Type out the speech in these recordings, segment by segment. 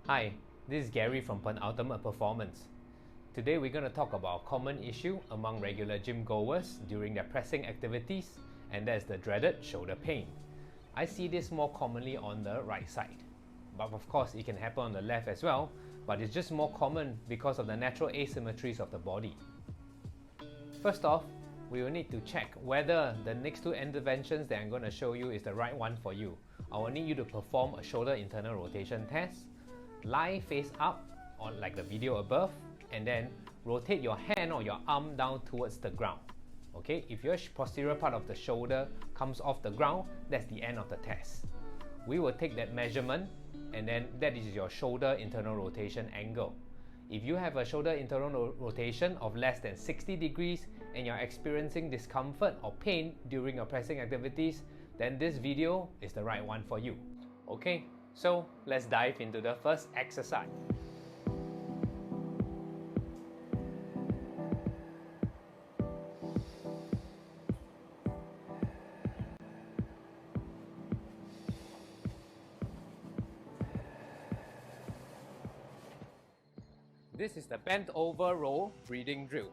Hi, this is Gary from Ultimate Performance. Today we're going to talk about a common issue among regular gym goers during their pressing activities, and that's the dreaded shoulder pain. I see this more commonly on the right side, but of course it can happen on the left as well, but it's just more common because of the natural asymmetries of the body. First off, we will need to check whether the next two interventions that I'm going to show you is the right one for you. I will need you to perform a shoulder internal rotation test. Lie face up on like the video above, and then rotate your hand or your arm down towards the ground. Okay, if your posterior part of the shoulder comes off the ground, that's the end of the test. We will take that measurement, and then that is your shoulder internal rotation angle. If you have a shoulder internal rotation of less than 60 degrees and you're experiencing discomfort or pain during your pressing activities, then this video is the right one for you. Okay, so let's dive into the first exercise. This is the bent over row breathing drill.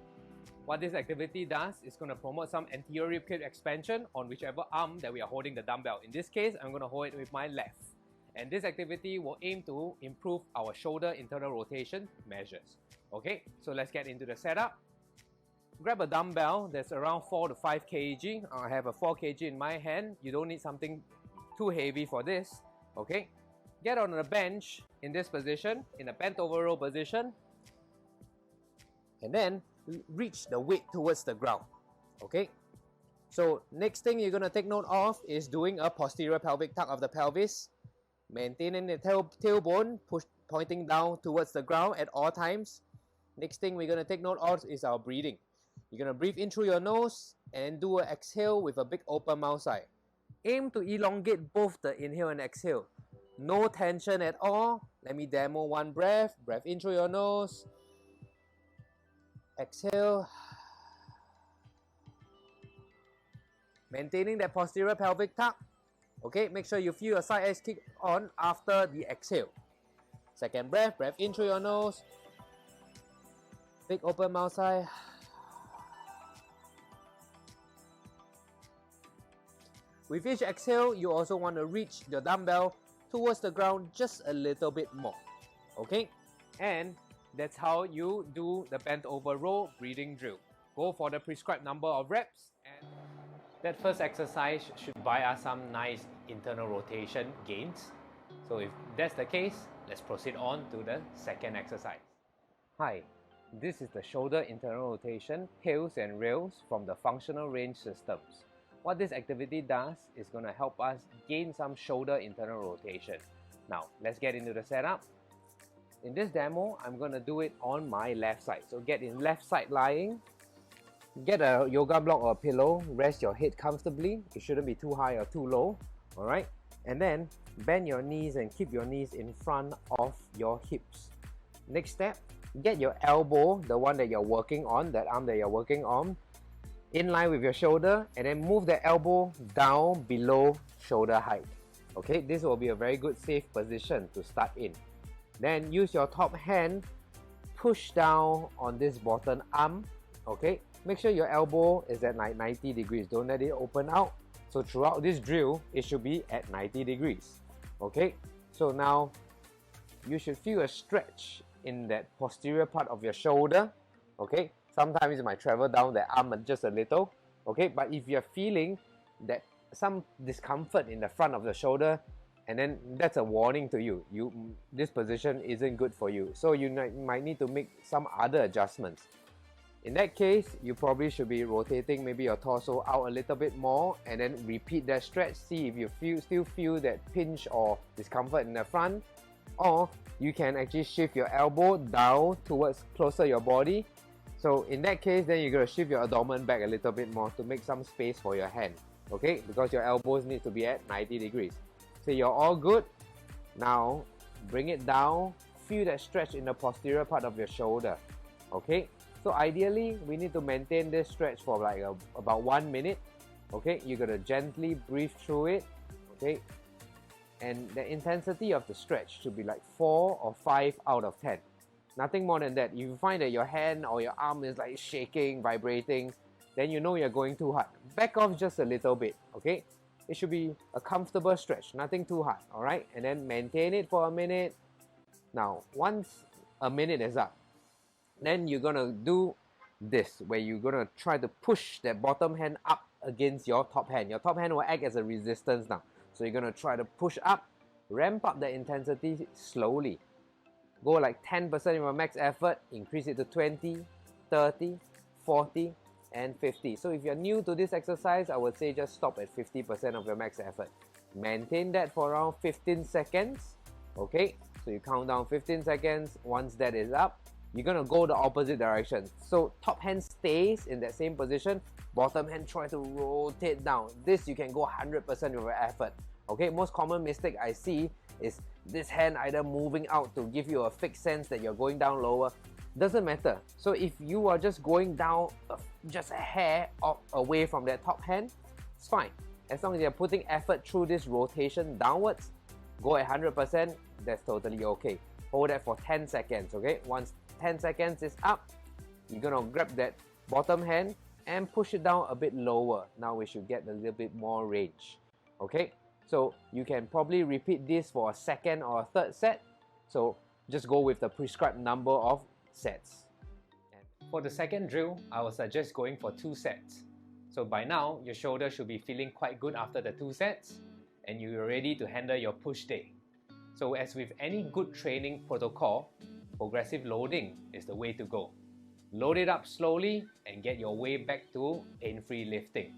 What this activity does is going to promote some anterior rib cage expansion on whichever arm that we are holding the dumbbell. In this case, I'm going to hold it with my left. And this activity will aim to improve our shoulder internal rotation measures. Okay, so let's get into the setup. Grab a dumbbell that's around 4 to 5 kg. I have a 4 kg in my hand. You don't need something too heavy for this. Okay, get on the bench in this position, in a bent over row position, and then reach the weight towards the ground. Okay, so next thing you're going to take note of is doing a posterior pelvic tuck of the pelvis, maintaining the tailbone pointing down towards the ground at all times. Next thing we're going to take note of is our breathing. You're going to breathe in through your nose and do an exhale with a big open mouth sigh. Aim to elongate both the inhale and exhale. No tension at all. Let me demo one breath. Breath in through your nose. Exhale. Maintaining that posterior pelvic tuck. Okay, make sure you feel your side edge kick on after the exhale. Second breath, breath in through your nose. Big open mouth sigh. With each exhale, you also want to reach the dumbbell towards the ground just a little bit more. Okay, and that's how you do the bent over row breathing drill. Go for the prescribed number of reps, and that first exercise should buy us some nice internal rotation gains. So if that's the case, let's proceed on to the second exercise. Hi, this is the shoulder internal rotation hills and rails from the functional range systems. What this activity does is going to help us gain some shoulder internal rotation. Now, let's get into the setup. In this demo, I'm going to do it on my left side. So get in left side lying. Get a yoga block or a pillow. Rest your head comfortably. It shouldn't be too high or too low. Alright? And then bend your knees and keep your knees in front of your hips. Next step, get your elbow, the one that you're working on, that arm that you're working on, in line with your shoulder, and then move the elbow down below shoulder height. Okay, this will be a very good safe position to start in. Then use your top hand, push down on this bottom arm. Okay, make sure your elbow is at 90 degrees. Don't let it open out. So throughout this drill, it should be at 90 degrees. Okay, so now you should feel a stretch in that posterior part of your shoulder. Okay, sometimes it might travel down the arm just a little. Okay, but if you're feeling that some discomfort in the front of the shoulder, and then that's a warning to you. This position isn't good for you. So you might need to make some other adjustments. In that case, you probably should be rotating maybe your torso out a little bit more, and then repeat that stretch. See if you still feel that pinch or discomfort in the front. Or you can actually shift your elbow down towards closer your body. So in that case, then you're going to shift your abdomen back a little bit more to make some space for your hand. Okay, because your elbows need to be at 90 degrees. So you're all good. Now bring it down. Feel that stretch in the posterior part of your shoulder. Okay, so ideally we need to maintain this stretch for like about 1 minute. Okay, you're gonna gently breathe through it. Okay, and the intensity of the stretch should be like 4 or 5 out of 10. Nothing more than that. If you find that your hand or your arm is like shaking, vibrating, then you know you're going too hard. Back off just a little bit, okay? It should be a comfortable stretch, nothing too hard, alright? And then maintain it for a minute. Now, once a minute is up, then you're gonna do this, where you're gonna try to push that bottom hand up against your top hand. Your top hand will act as a resistance now. So you're gonna try to push up, ramp up the intensity slowly. Go like 10% of your max effort, increase it to 20, 30, 40, and 50. So if you're new to this exercise, I would say just stop at 50% of your max effort. Maintain that for around 15 seconds. Okay, so you count down 15 seconds. Once that is up, you're gonna go the opposite direction. So top hand stays in that same position, bottom hand try to rotate down. This you can go 100% of your effort. Okay, most common mistake I see is this hand either moving out to give you a fixed sense that you're going down lower. Doesn't matter. So if you are just going down just a hair away from that top hand, it's fine. As long as you're putting effort through this rotation downwards, go at 100%, that's totally okay. Hold that for 10 seconds, okay? Once 10 seconds is up, you're gonna grab that bottom hand and push it down a bit lower. Now we should get a little bit more range, okay? So you can probably repeat this for a second or a third set. So just go with the prescribed number of sets. And for the second drill, I would suggest going for 2 sets. So by now, your shoulder should be feeling quite good after the 2 sets, and you're ready to handle your push day. So as with any good training protocol, progressive loading is the way to go. Load it up slowly and get your way back to pain-free lifting.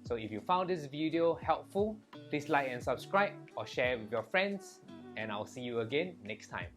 So if you found this video helpful, please like and subscribe or share it with your friends, and I'll see you again next time.